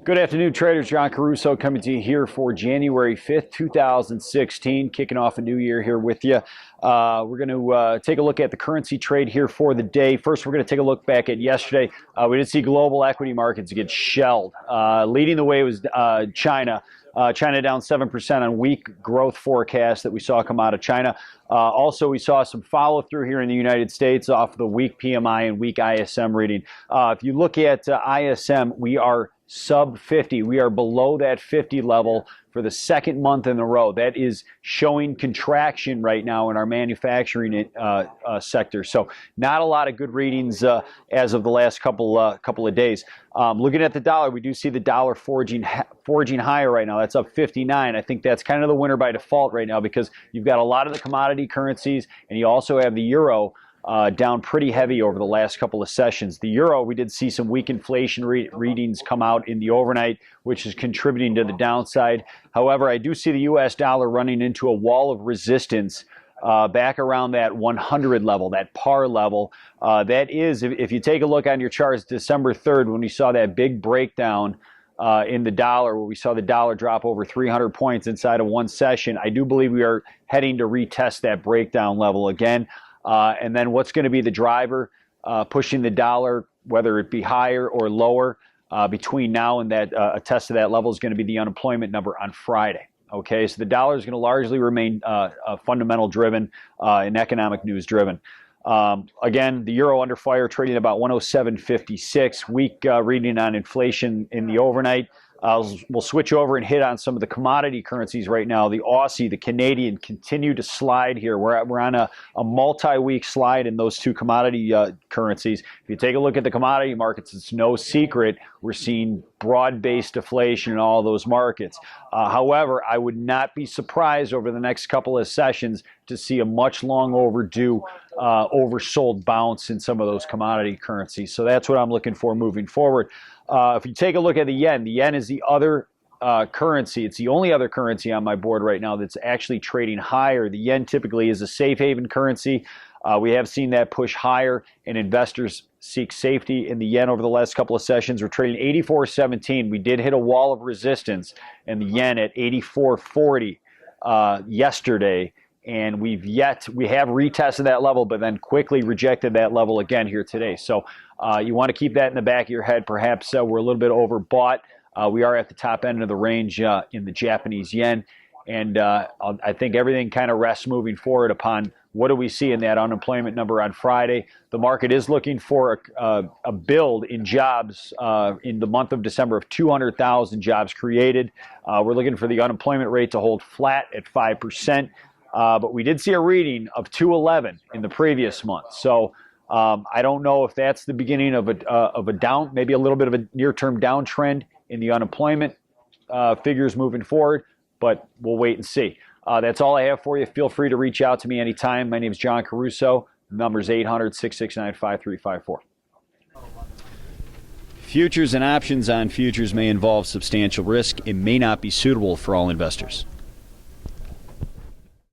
Good afternoon, traders. John Caruso coming to you here for January 5th, 2016, kicking off a new year here with you. We're going to take a look at the currency trade here for the day. First, we're going to take a look back at yesterday. We did see global equity markets get shelled. Leading the way was China. China down 7% on weak growth forecast that we saw come out of China. Also, we saw some follow through here in the United States off the weak PMI and weak ISM reading. If you look at ISM, we are sub 50. We are below that 50 level for the second month in a row. That is showing contraction right now in our manufacturing sector. So not a lot of good readings as of the last couple of days. Looking at the dollar, we do see the dollar forging higher right now. That's up 59. I think that's kind of the winner by default right now because you've got a lot of the commodity currencies and you also have the euro down pretty heavy over the last couple of sessions. The euro, we did see some weak inflation readings come out in the overnight, which is contributing to the downside. However, I do see the US dollar running into a wall of resistance back around that 100 level, that par level. That is, if you take a look on your charts, December 3rd, when we saw that big breakdown in the dollar, where we saw the dollar drop over 300 points inside of one session, I do believe we are heading to retest that breakdown level again. And then what's going to be the driver pushing the dollar, whether it be higher or lower, between now and that a test of that level is going to be the unemployment number on Friday. Okay, so the dollar is going to largely remain fundamental driven and economic news driven. Again, the euro under fire, trading about 107.56. Weak reading on inflation in the overnight. We'll switch over and hit on some of the commodity currencies right now. The Aussie, the Canadian continue to slide here. We're on a multi-week slide in those two commodity currencies. If you take a look at the commodity markets, it's no secret we're seeing broad-based deflation in all those markets. However, I would not be surprised over the next couple of sessions to see a much long overdue oversold bounce in some of those commodity currencies. So that's what I'm looking for moving forward. If you take a look at the yen is the other currency. It's the only other currency on my board right now that's actually trading higher. The yen typically is a safe haven currency. We have seen that push higher, and investors seek safety in the yen over the last couple of sessions. We're trading 84.17. We did hit a wall of resistance in the yen at 84.40 yesterday. And we have retested that level, but then quickly rejected that level again here today. So you want to keep that in the back of your head. Perhaps we're a little bit overbought. We are at the top end of the range in the Japanese yen. And I think everything kind of rests moving forward upon what do we see in that unemployment number on Friday. The market is looking for a build in jobs in the month of December of 200,000 jobs created. We're looking for the unemployment rate to hold flat at 5%. But we did see a reading of 211 in the previous month. So I don't know if that's the beginning of a down, maybe a little bit of a near-term downtrend in the unemployment figures moving forward, but we'll wait and see. That's all I have for you. Feel free to reach out to me anytime. My name is John Caruso. The number is 800-669-5354. Futures and options on futures may involve substantial risk. It may not be suitable for all investors.